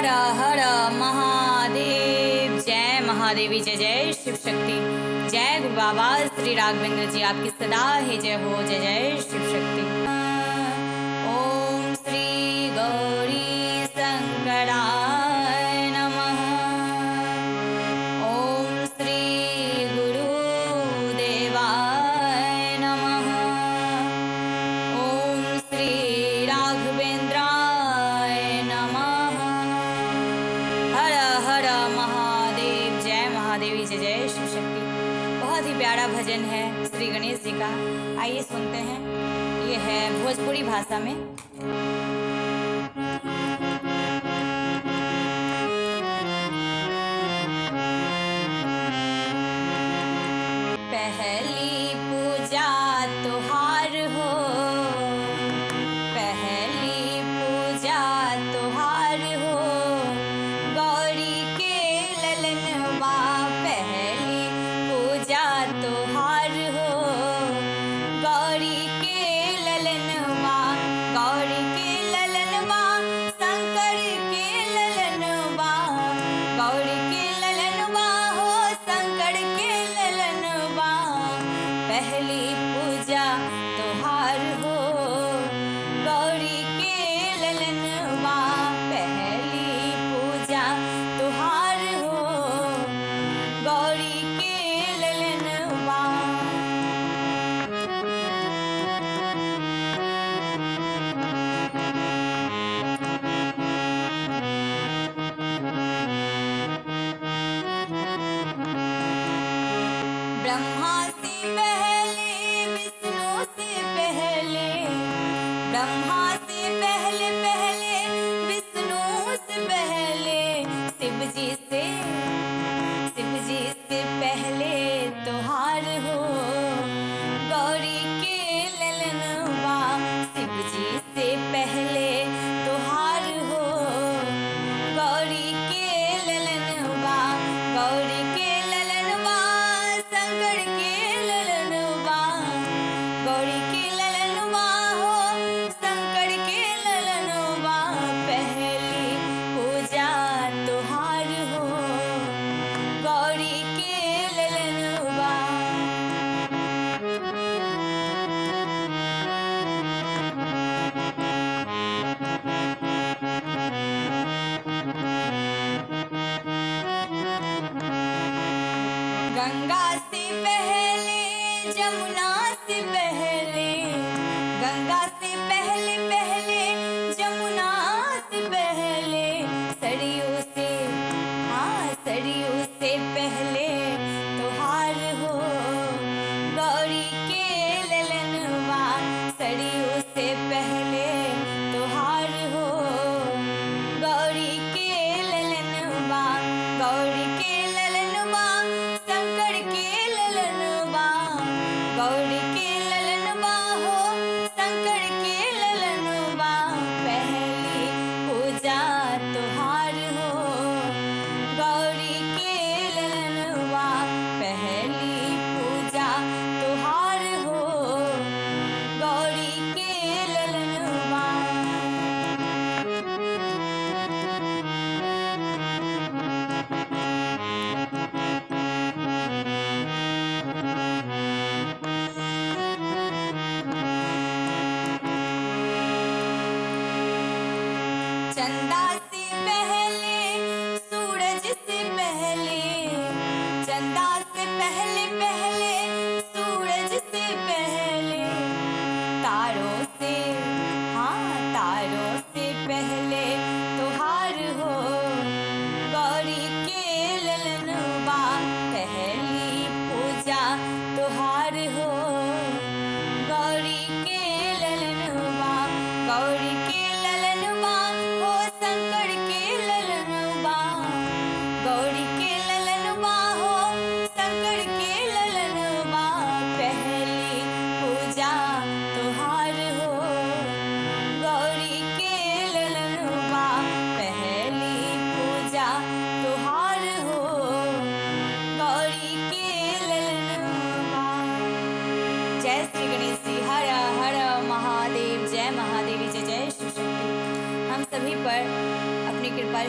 हर हर महादेव। जय महादेवी, जय जय शिव शक्ति। जय गुरु बाबा श्री राघवेंद्र जी, आपकी सदा है जय हो। जय जय शिव शक्ति। ओम श्री गौरी शंकराय नमः। ओम श्री गुरुदेवाय नमः। ओम श्री राघवेंद्राय नमः। हर हर महादेव। जय महादेवी, जय जय शिव शक्ति। बहुत ही प्यारा भजन है श्री गणेश जी का, आइए सुनते हैं। ये है भोजपुरी भाषा में। पहली पूजा तुहार हो, पहली पूजा तुहार हो, गौरी के ललनवा। पहली पूजा तुहार हो, गौरी के ललनवा। गौरी के ललनवा, शंकर के ललनवा। गौरी के ललनवा हो, शंकर के ललनवा। पहली पूजा तुहार हो, गौरी के ललनवा। पहली पूजा तुहार हो, गौरी के ललनवा। ब्रह्मा से पहले, विष्णु से पहले। ब्रह्मा से पहले पहले, विष्णु से पहले। शिव जी से पहले तुहार हो, गौरी के ललनवा। शिव जी से पहले तुहार हो, गौरी के ललनवा। गौरी के ललनवा, शंकर के ललनवा। गौरी के ललनवा हो, शंकर के ललनवा। पहली पूजा तुहार हो, गौरी के ललनवा। गंगा से पहले, जमुना से पहले। गंगा से पहले पहले, जमुना से पहले। सरयू से, हाँ सरयू से पहले तुहार हो, गौरी के ललनवा। सरयू से पहले तुहार हो, गौरी के ललनवा। गौरी के ललनवा, शंकर के ललनवा। गौरी के ललनवा हो, शंकर के ललनवा। पहली पूजा तुहार हो, गौरी के ललनवा। पहली पूजा तुहार हो, गौरी के ललनवा। चंदा से पहले, सूरज से पहले। चंदा से पहले पहले, सूरज से पहले। तारों से, हाँ तारों से पहले तुहार हो, गौरी के ललनवा। पहली पूजा तुहार हो, गौरी के ललनवा। गौरी के ललनवा हो, शंकर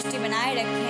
दृष्टि बनाए रखें।